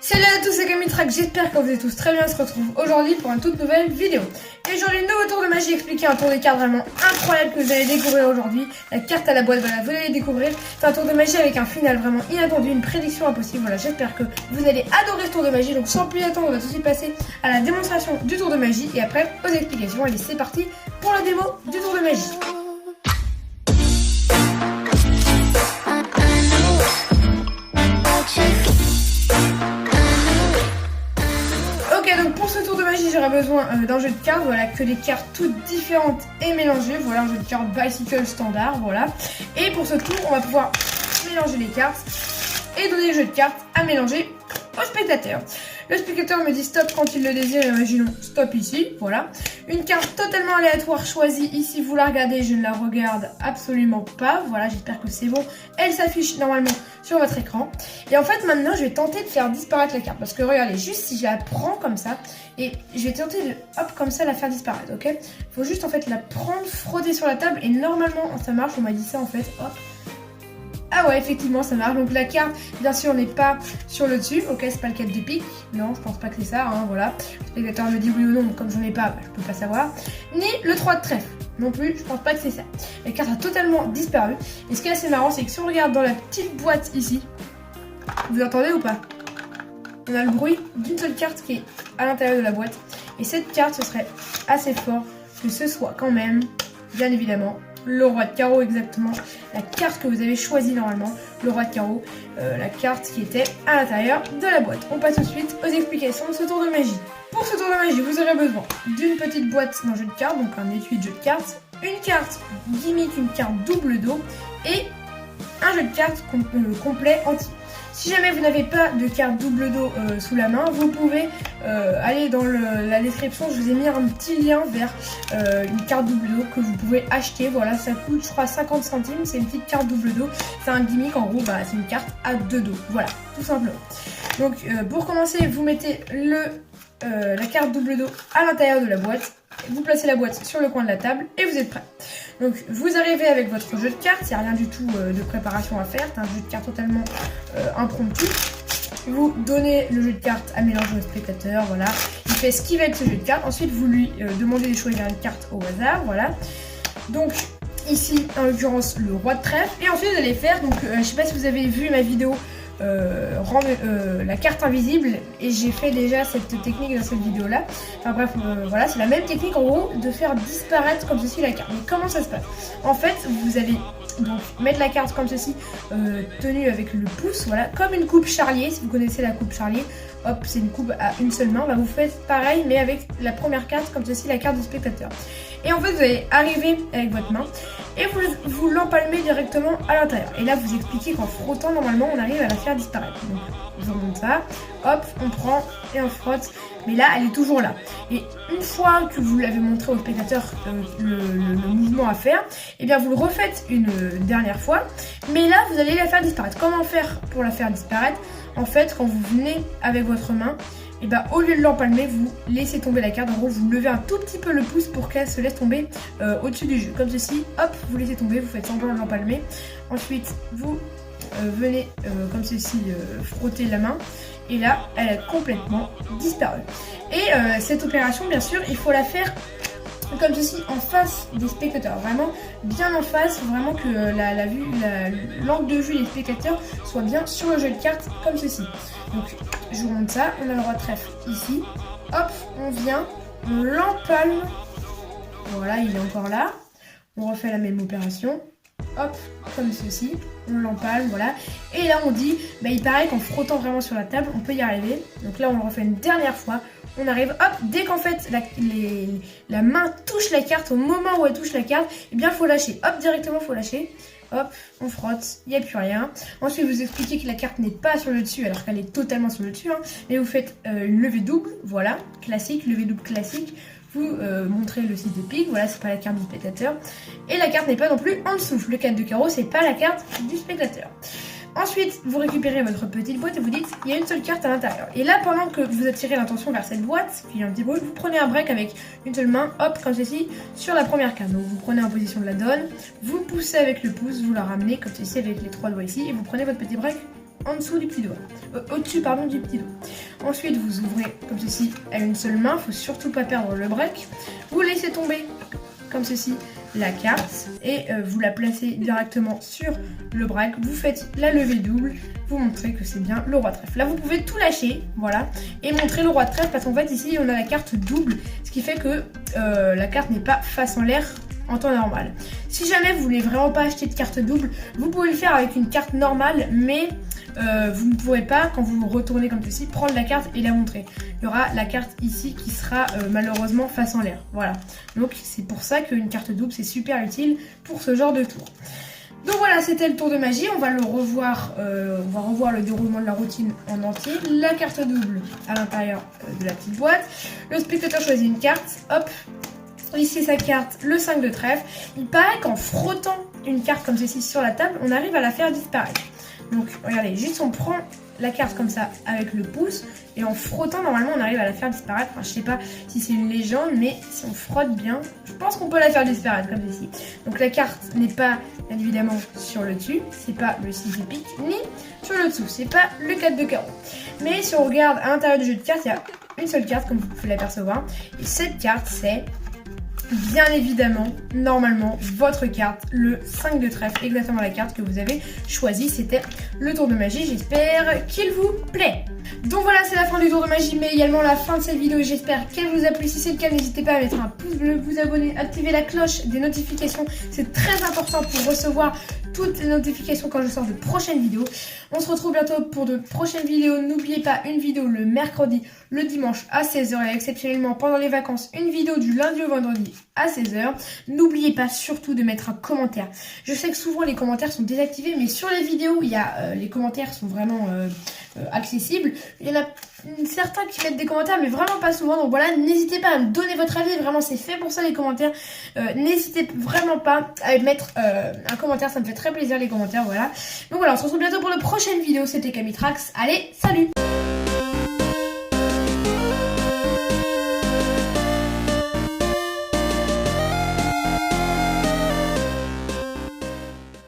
Salut à tous, c'est Camille-Track, j'espère que vous êtes tous très bien. On se retrouve aujourd'hui pour une toute nouvelle vidéo. Et aujourd'hui, un nouveau tour de magie expliqué, un tour de cartes vraiment incroyable que vous allez découvrir aujourd'hui. La carte à la boîte, voilà, vous allez découvrir. C'est un tour de magie avec un final vraiment inattendu, une prédiction impossible. Voilà, j'espère que vous allez adorer ce tour de magie. Donc sans plus attendre, on va tout de suite passer à la démonstration du tour de magie et après aux explications. Allez, c'est parti pour la démo du tour de magie. Donc pour ce tour de magie, j'aurai besoin d'un jeu de cartes, voilà, que des cartes toutes différentes et mélangées, voilà, un jeu de cartes bicycle standard, voilà. Et pour ce tour, on va pouvoir mélanger les cartes et donner le jeu de cartes à mélanger au spectateur. Le spectateur me dit stop quand il le désire, imaginons stop ici, voilà. Une carte totalement aléatoire choisie ici, vous la regardez, je ne la regarde absolument pas, voilà, j'espère que c'est bon. Elle s'affiche normalement sur votre écran. Et en fait maintenant je vais tenter de faire disparaître la carte, parce que regardez, juste si je la prends comme ça, et je vais tenter de, hop, comme ça la faire disparaître, ok. Faut juste en fait la prendre, frotter sur la table, et normalement ça marche, on m'a dit ça en fait, hop. Ah ouais, effectivement, ça marche. Donc la carte, bien sûr, n'est pas sur le dessus. Ok, c'est pas le 4 de pique. Non, je pense pas que c'est ça, hein, voilà. Le spectateur me dit oui ou non, comme j'en ai pas, bah, je peux pas savoir. Ni le 3 de trèfle. Non plus, je pense pas que c'est ça. La carte a totalement disparu. Et ce qui est assez marrant, c'est que si on regarde dans la petite boîte ici, vous entendez ou pas? On a le bruit d'une seule carte qui est à l'intérieur de la boîte. Et cette carte, ce serait assez fort que ce soit quand même, bien évidemment, le roi de carreau, exactement, la carte que vous avez choisie normalement, le roi de carreau, la carte qui était à l'intérieur de la boîte. On passe tout de suite aux explications de ce tour de magie. Pour ce tour de magie, vous aurez besoin d'une petite boîte d'un jeu de cartes, donc un étui de jeu de cartes, une carte gimmick, une carte double dos et un jeu de cartes complet entier. Si jamais vous n'avez pas de carte double dos sous la main, vous pouvez aller dans la description, je vous ai mis un petit lien vers une carte double dos que vous pouvez acheter. Voilà, ça coûte je crois 50 centimes, c'est une petite carte double dos, c'est un gimmick, en gros bah, c'est une carte à deux dos, voilà, tout simplement. Donc pour commencer, vous mettez la carte double dos à l'intérieur de la boîte, vous placez la boîte sur le coin de la table et vous êtes prêt. Donc vous arrivez avec votre jeu de cartes, il n'y a rien du tout de préparation à faire, c'est un jeu de cartes totalement impromptu. Vous donnez le jeu de cartes à mélanger au spectateur, voilà. Il fait ce qu'il veut avec ce jeu de cartes, ensuite vous lui demandez de choisir une carte au hasard, voilà. Donc ici en l'occurrence le roi de trèfle, et ensuite vous allez faire, donc je ne sais pas si vous avez vu ma vidéo rendre la carte invisible, et j'ai fait déjà cette technique dans cette vidéo là. Enfin bref, voilà, c'est la même technique en gros de faire disparaître comme ceci la carte. Mais comment ça se passe? En fait, vous allez donc mettre la carte comme ceci, tenue avec le pouce, voilà, comme une coupe charlier. Si vous connaissez la coupe charlier, hop, c'est une coupe à une seule main. Bah, vous faites pareil mais avec la première carte comme ceci, la carte du spectateur. Et en fait, vous allez arriver avec votre main et vous l'empalmez directement à l'intérieur. Et là, vous expliquez qu'en frottant, normalement, on arrive à la faire disparaître. Donc, je vous remonte ça. Hop, on prend et on frotte. Mais là, elle est toujours là. Et une fois que vous l'avez montré au spectateur le mouvement à faire, et bien vous le refaites une dernière fois. Mais là, vous allez la faire disparaître. Comment faire pour la faire disparaître? En fait, quand vous venez avec votre main, et ben au lieu de l'empalmer, vous laissez tomber la carte. En gros, vous levez un tout petit peu le pouce pour qu'elle se laisse tomber au-dessus du jeu. Comme ceci, hop, vous laissez tomber, vous faites semblant de l'empalmer. Ensuite, vous venez comme ceci frotter la main. Et là, elle a complètement disparu. Et cette opération, bien sûr, il faut la faire comme ceci, en face des spectateurs, vraiment bien en face, vraiment que l'angle de vue des spectateurs soit bien sur le jeu de cartes, comme ceci. Donc je vous montre ça, on a le roi de trèfle ici, hop, on vient, on l'empalme, voilà, il est encore là, on refait la même opération, hop, comme ceci, on l'empalme, voilà, et là on dit, bah, il paraît qu'en frottant vraiment sur la table, on peut y arriver. Donc là on le refait une dernière fois, on arrive, hop, dès qu'en fait la main touche la carte, au moment où elle touche la carte, et bien faut lâcher, hop, directement faut lâcher, hop, on frotte, il n'y a plus rien. Ensuite vous expliquez que la carte n'est pas sur le dessus alors qu'elle est totalement sur le dessus, hein, mais vous faites une levée double, voilà, classique, levée double classique. Vous montrez le 6 de pique, voilà, c'est pas la carte du spectateur. Et la carte n'est pas non plus en dessous. Le 4 de carreau, c'est pas la carte du spectateur. Ensuite, vous récupérez votre petite boîte et vous dites, il y a une seule carte à l'intérieur. Et là, pendant que vous attirez l'attention vers cette boîte, qui est un petit bruit, vous prenez un break avec une seule main, hop, comme ceci, sur la première carte. Donc vous prenez en position de la donne, vous poussez avec le pouce, vous la ramenez comme ceci avec les trois doigts ici, et vous prenez votre petit break en dessous du petit doigt. Au-dessus, pardon, du petit doigt. Ensuite, vous ouvrez comme ceci à une seule main. Faut surtout pas perdre le break. Vous laissez tomber comme ceci la carte et vous la placez directement sur le break. Vous faites la levée double. Vous montrez que c'est bien le roi de trèfle. Là, vous pouvez tout lâcher, voilà, et montrer le roi de trèfle parce qu'en fait, ici, on a la carte double, ce qui fait que la carte n'est pas face en l'air en temps normal. Si jamais vous voulez vraiment pas acheter de carte double, vous pouvez le faire avec une carte normale, mais vous ne pourrez pas, quand vous retournez comme ceci, prendre la carte et la montrer. Il y aura la carte ici qui sera malheureusement face en l'air. Voilà. Donc c'est pour ça qu'une carte double c'est super utile pour ce genre de tour. Donc voilà, c'était le tour de magie. On va le revoir, on va revoir le déroulement de la routine en entier. La carte double à l'intérieur de la petite boîte. Le spectateur choisit une carte. Hop. Ici sa carte, le 5 de trèfle. Il paraît qu'en frottant une carte comme ceci sur la table, on arrive à la faire disparaître. Donc regardez, juste on prend la carte comme ça avec le pouce et en frottant normalement on arrive à la faire disparaître. Enfin, je sais pas si c'est une légende, mais si on frotte bien, je pense qu'on peut la faire disparaître comme ceci. Donc la carte n'est pas bien évidemment sur le dessus, c'est pas le 6 de pique, ni sur le dessous, c'est pas le 4 de carreau. Mais si on regarde à l'intérieur du jeu de cartes, il y a une seule carte comme vous pouvez l'apercevoir. Et cette carte c'est bien évidemment, normalement, votre carte, le 5 de trèfle, exactement la carte que vous avez choisie. C'était le tour de magie. J'espère qu'il vous plaît. Donc voilà, c'est la fin du tour de magie, mais également la fin de cette vidéo. J'espère qu'elle vous a plu. Si c'est le cas, n'hésitez pas à mettre un pouce bleu, vous abonner, activer la cloche des notifications. C'est très important pour recevoir toutes les notifications quand je sors de prochaines vidéos. On se retrouve bientôt pour de prochaines vidéos. N'oubliez pas, une vidéo le mercredi, le dimanche à 16h et exceptionnellement pendant les vacances, une vidéo du lundi au vendredi à 16h. N'oubliez pas surtout de mettre un commentaire. Je sais que souvent les commentaires sont désactivés, mais sur les vidéos, il y a, les commentaires sont vraiment accessibles. Il y en a certains qui mettent des commentaires, mais vraiment pas souvent. Donc voilà, n'hésitez pas à me donner votre avis. Vraiment, c'est fait pour ça les commentaires. N'hésitez vraiment pas à mettre un commentaire. Ça me fait très plaisir les commentaires. Voilà. Donc voilà, on se retrouve bientôt pour la prochaine vidéo. C'était Camitrax. Allez, salut!